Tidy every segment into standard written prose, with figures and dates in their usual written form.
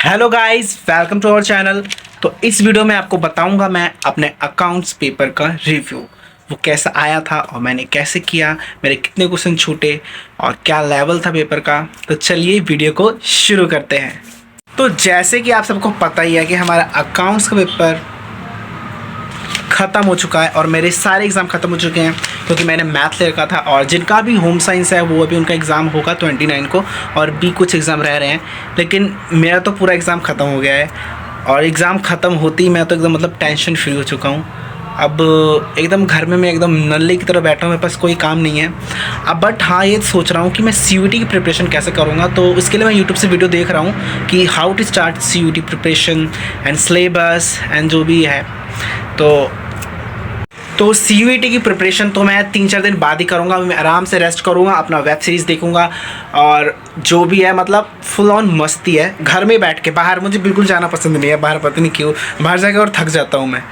Hello guys, welcome to our channel. तो इस video में आपको बताऊंगा मैं अपने अकाउंट्स पेपर का रिव्यू, वो कैसा आया था और मैंने कैसे किया, मेरे कितने क्वेश्चन छूटे और क्या लेवल था पेपर का। तो चलिए वीडियो को शुरू करते हैं। तो जैसे कि आप सबको पता ही है कि हमारा अकाउंट्स का पेपर ख़त्म हो चुका है और मेरे सारे एग्ज़ाम ख़त्म हो चुके हैं क्योंकि मैंने मैथ ले रखा था। और जिनका भी होम साइंस है वो अभी उनका एग्ज़ाम होगा 29 को और भी कुछ एग्ज़ाम रह रहे हैं, लेकिन मेरा तो पूरा एग्ज़ाम ख़त्म हो गया है। और एग्ज़ाम ख़त्म होते ही मैं तो एकदम टेंशन फ्री हो चुका हूँ। अब एकदम घर में मैं एकदम नल्ले की तरह बैठा हूँ, मेरे पास कोई काम नहीं है अब। बट हाँ, ये सोच रहा हूँ कि मैं CUET की प्रिपरेशन कैसे करूँगा। तो इसके लिए मैं यूट्यूब से वीडियो देख रहा हूँ कि how to start CUET preparation and syllabus and जो भी है। तो CUET की प्रिपरेशन तो मैं 3-4 दिन बाद ही करूँगा। मैं आराम से रेस्ट करूँगा, अपना वेब सीरीज़ देखूँगा और जो भी है फुल ऑन मस्ती है। घर में बैठ के, बाहर मुझे बिल्कुल जाना पसंद नहीं है। बाहर पता नहीं क्यों बाहर जाकर और थक जाता हूँ मैं।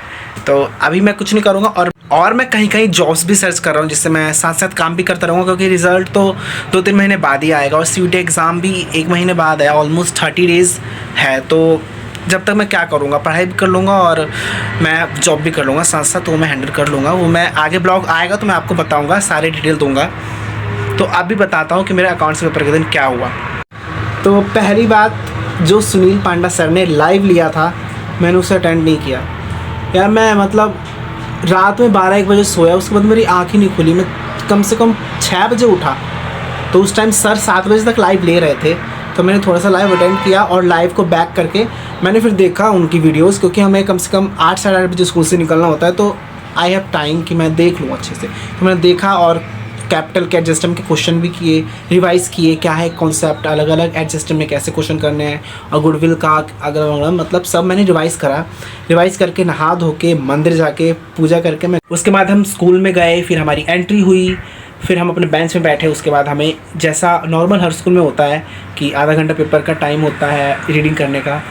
तो अभी मैं कुछ नहीं करूँगा और मैं कहीं कहीं जॉब्स भी सर्च कर रहा हूँ, जिससे मैं साथ साथ काम भी करता रहूँगा क्योंकि रिज़ल्ट तो 2-3 महीने बाद ही आएगा और CUET एग्ज़ाम भी 1 महीने बाद है। ऑलमोस्ट 30 डेज़ है। तो जब तक मैं क्या करूँगा, पढ़ाई भी कर लूँगा और मैं जॉब भी कर लूँगा साथ साथ, वो मैं हैंडल कर लूँगा। वो मैं आगे ब्लॉग आएगा तो मैं आपको बताऊँगा, सारे डिटेल दूँगा। तो अभी बताता हूँ कि मेरे अकाउंट्स पेपर के दिन क्या हुआ। तो पहली बात, जो सुनील पांडा सर ने लाइव लिया था मैंने उसे अटेंड नहीं किया यार। मैं रात में 12-1 बजे सोया, उसके बाद मेरी आँख ही नहीं खुली। मैं कम से कम 6 बजे उठा, तो उस टाइम सर 7 बजे तक लाइव ले रहे थे। तो मैंने थोड़ा सा लाइव अटेंड किया और लाइव को बैक करके मैंने फिर देखा उनकी वीडियोस, क्योंकि हमें कम से कम 8-8:30 बजे स्कूल से निकलना होता है। तो आई हैव टाइम कि मैं देख लूँ अच्छे से। तो मैंने देखा और कैपिटल के एड सिस्टम के क्वेश्चन भी किए, रिवाइज़ किए, क्या है कॉन्सेप्ट, अलग अलग एड सिस्टम में कैसे क्वेश्चन करने हैं और गुडविल का अगर सब मैंने रिवाइज़ करा। रिवाइज़ करके नहा धो के मंदिर जाके पूजा करके मैं उसके बाद हम स्कूल में गए। फिर हमारी एंट्री हुई, फिर हम अपने बेंच में बैठे। उसके बाद हमें जैसा नॉर्मल हर स्कूल में होता है कि आधा घंटा पेपर का टाइम होता है रीडिंग करने का।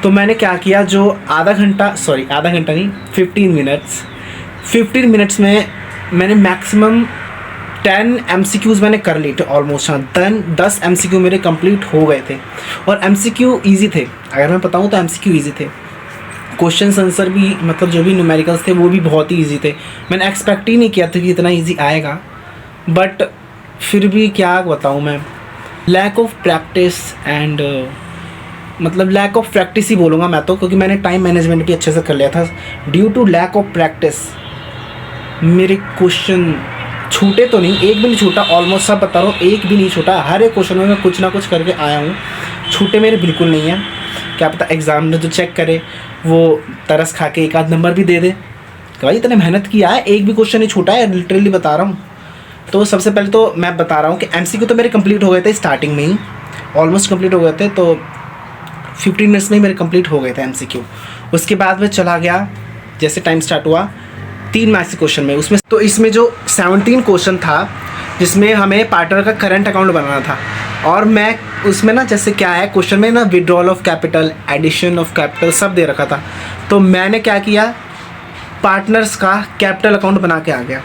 तो मैंने क्या किया, जो आधा घंटा नहीं 15 मिनट्स में मैंने मैक्सिमम 10 MCQs मैंने कर ली थे ऑलमोस्ट। हाँ, 10 MCQ मेरे कंप्लीट हो गए थे और MCQ ईजी थे। अगर मैं बताऊँ तो MCQ ईजी थे। क्वेश्चन आंसर भी जो भी न्यूमेरिकल्स थे वो भी बहुत ही ईजी थे। मैंने एक्सपेक्ट ही नहीं किया था कि इतना ईजी आएगा, बट फिर भी क्या बताऊँ मैं, lack of practice and lack of practice ही बोलूँगा मैं तो, क्योंकि मैंने टाइम मैनेजमेंट भी अच्छे से कर लिया था। Due to lack of practice मेरे क्वेश्चन छूटे तो नहीं, एक भी नहीं छूटा। ऑलमोस्ट सब बता रहा हूँ, एक भी नहीं छूटा। हर एक क्वेश्चन में मैं कुछ ना कुछ करके आया हूँ। छूटे मेरे बिल्कुल नहीं हैं। क्या पता एग्ज़ाम में जो चेक करे वो तरस खा के 1 आध नंबर भी दे दे कि भाई इतने मेहनत किया है, एक भी क्वेश्चन नहीं छूटा है, लिटरली बता रहा हूँ। तो सबसे पहले तो मैं बता रहा हूँ कि MCQ तो मेरे कंप्लीट हो गए थे स्टार्टिंग में ही, ऑलमोस्ट कंप्लीट हो गए थे। तो 15 मिनट्स में ही मेरे कंप्लीट हो गए थे MCQ। उसके बाद मैं चला गया, जैसे टाइम स्टार्ट हुआ 3 मार्क्स के क्वेश्चन में। इसमें जो 17 क्वेश्चन था, जिसमें हमें पार्टनर का करंट अकाउंट बनाना था। और मैं उसमें जैसे क्या है क्वेश्चन में withdrawal of capital, addition of capital सब दे रखा था। तो मैंने क्या किया, पार्टनर्स का कैपिटल अकाउंट बना के आ गया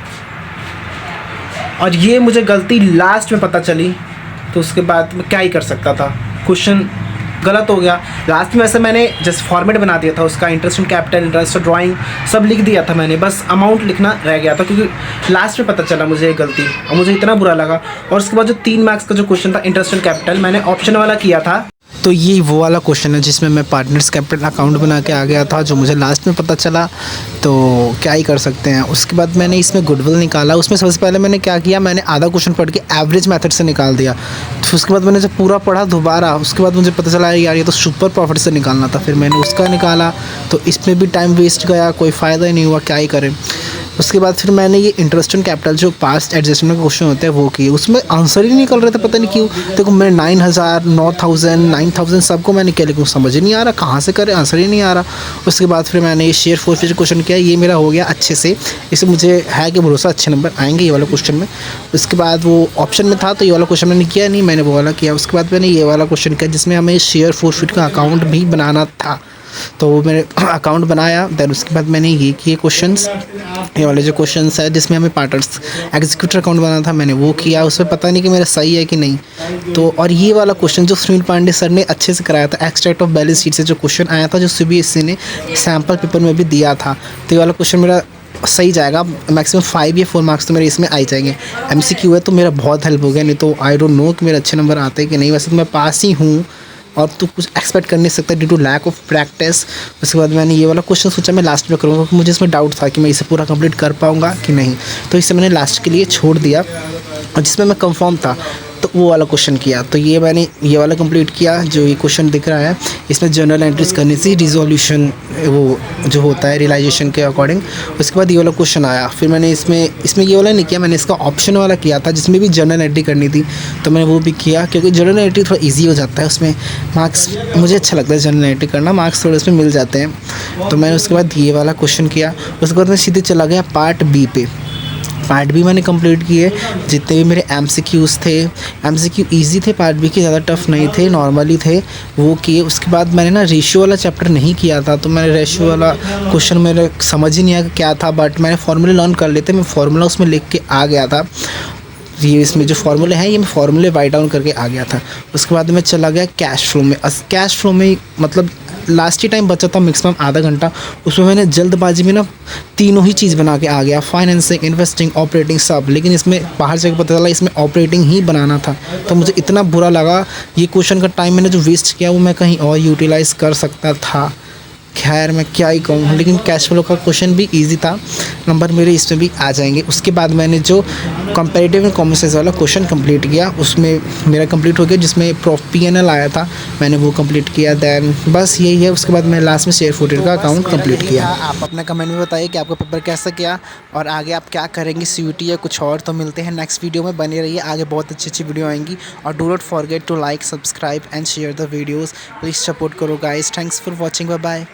और ये मुझे गलती लास्ट में पता चली। तो उसके बाद मैं क्या ही कर सकता था, क्वेश्चन गलत हो गया। लास्ट में वैसे मैंने जस्ट फॉर्मेट बना दिया था उसका, interest in capital, interest drawing सब लिख दिया था मैंने, बस अमाउंट लिखना रह गया था क्योंकि लास्ट में पता चला मुझे ये गलती और मुझे इतना बुरा लगा। और उसके बाद जो 3 मार्क्स का जो क्वेश्चन था इंटरेस्ट इन कैपिटल, मैंने ऑप्शन वाला किया था। तो ये वो वाला क्वेश्चन है जिसमें मैं पार्टनर्स कैपिटल अकाउंट बना के आ गया था, जो मुझे लास्ट में पता चला। तो क्या ही कर सकते हैं। उसके बाद मैंने इसमें गुडविल निकाला। उसमें सबसे पहले मैंने क्या किया, मैंने आधा क्वेश्चन पढ़ के एवरेज मेथड से निकाल दिया। तो उसके बाद मैंने जब पूरा पढ़ा दोबारा, उसके बाद मुझे पता चला यार ये तो सुपर प्रॉफिट से निकालना था। फिर मैंने उसका निकाला, तो इसमें भी टाइम वेस्ट गया, कोई फ़ायदा ही नहीं हुआ, क्या ही करें। उसके बाद फिर मैंने ये इंटरेस्ट इन कैपिटल जो पास्ट एडजस्टमेंट के क्वेश्चन होते हैं वो किए। उसमें आंसर ही नहीं निकल रहे थे, पता नहीं क्यों। देखो मैं 9000, 9000, 9000 सबको मैंने किया, लेकिन समझ ही नहीं आ रहा कहाँ से करें, आंसर ही नहीं आ रहा। उसके बाद फिर मैंने ये शेयर फोर्फेट क्वेश्चन किया, ये मेरा हो गया अच्छे से। इससे मुझे है कि भरोसा अच्छे नंबर आएंगे ये वाला क्वेश्चन में। उसके बाद वो ऑप्शन में था तो ये वाला क्वेश्चन मैंने किया नहीं, मैंने वो वाला किया। उसके बाद मैंने ये वाला क्वेश्चन किया जिसमें हमें शेयर फोर्फेट का अकाउंट भी बनाना था। तो वो मैंने अकाउंट बनाया। देन उसके बाद मैंने ये किए क्वेश्चंस, ये वाले जो क्वेश्चंस है जिसमें हमें पार्टर्स एग्जीक्यूटर अकाउंट बनाना था, मैंने वो किया। उसमें पता नहीं कि मेरा सही है कि नहीं। तो और ये वाला क्वेश्चन जो सुनील पांडे सर ने अच्छे से कराया था, एक्सट्रैक्ट ऑफ बैलेंस शीट से जो क्वेश्चन आया था, जो CBSE ने सैम्पल पेपर में भी दिया था, तो ये वाला क्वेश्चन मेरा सही जाएगा। मैक्सिमम 5 या 4 मार्क्स तो मेरे इसमें आ ही जाएंगे। MCQ है तो मेरा बहुत हेल्प हो गया, नहीं तो आई डोंट नो कि मेरे अच्छे नंबर आते हैं कि नहीं। वैसे तो मैं पास ही हूँ और तो कुछ एक्सपेक्ट कर नहीं सकता due to lack of practice. उसके बाद मैंने ये वाला क्वेश्चन सोचा मैं लास्ट में करूँगा, क्योंकि मुझे इसमें डाउट था कि मैं इसे पूरा कंप्लीट कर पाऊँगा कि नहीं, तो इसे मैंने लास्ट के लिए छोड़ दिया। और जिसमें मैं कंफर्म था तो वो वाला क्वेश्चन किया। तो ये मैंने ये वाला कंप्लीट किया। जो ये क्वेश्चन दिख रहा है इसमें जनरल एंट्रीज करनी थी, रिजोल्यूशन वो जो होता है रियलाइजेशन के अकॉर्डिंग। उसके बाद ये वाला क्वेश्चन आया। फिर मैंने इसमें ये वाला नहीं किया, मैंने इसका ऑप्शन वाला किया था जिसमें भी जनरल एंट्री करनी थी, तो मैंने वो भी किया, क्योंकि जनरल एंट्री थोड़ा ईजी हो जाता है, उसमें मार्क्स मुझे अच्छा लगता है जनरल एंट्री करना, मार्क्स थोड़े उसमें मिल जाते हैं। तो मैंने उसके बाद ये वाला क्वेश्चन किया। उसके बाद मैं सीधे चला गया पार्ट बी पे। पार्ट बी मैंने कंप्लीट किए। जितने भी मेरे MCQs थे, MCQ ईजी थे, पार्ट बी के ज़्यादा टफ नहीं थे, नॉर्मली थे, वो किए। उसके बाद मैंने ना रेशियो वाला चैप्टर नहीं किया था, तो मैंने रेशियो वाला क्वेश्चन मेरे समझ ही नहीं आया क्या था, बट मैंने फार्मूले लर्न कर लेते, मैं फार्मूला उसमें लिख के आ गया था। ये इसमें जो फार्मूले हैं ये मैं फार्मूले राइट डाउन करके आ गया था। उसके बाद मैं चला गया कैश फ्लो में। कैश फ्लो में मतलब लास्ट ही टाइम बचा था मैक्सिमम आधा घंटा, उसमें मैंने जल्दबाजी में ना तीनों ही चीज़ बना के आ गया, फाइनेंसिंग, इन्वेस्टिंग, ऑपरेटिंग सब। लेकिन इसमें बाहर जाकर पता चला इसमें ऑपरेटिंग ही बनाना था, तो मुझे इतना बुरा लगा। ये क्वेश्चन का टाइम मैंने जो वेस्ट किया वो मैं कहीं और यूटिलाइज़ कर सकता था। खैर मैं क्या ही कहूँ, लेकिन कैश फ्लो का क्वेश्चन भी इजी था, नंबर मेरे इसमें भी आ जाएंगे। उसके बाद मैंने जो कंपैरेटिव एंड कॉमन सेंस वाला क्वेश्चन कंप्लीट किया, उसमें मेरा कंप्लीट हो गया, जिसमें PNL आया था, मैंने वो कंप्लीट किया। दैन बस यही है। उसके बाद मैंने लास्ट में शेयर फुटेज का अकाउंट कंप्लीट किया। आप अपना कमेंट में बताइए कि आपका पेपर कैसा गया और आगे आप क्या करेंगे, CUT या कुछ और। तो मिलते हैं नेक्स्ट वीडियो में, बने रहिए, आगे बहुत अच्छी वीडियो आएंगी। और do not forget to like, subscribe and share the videos. Please support करो guys. Thanks for watching, bye bye.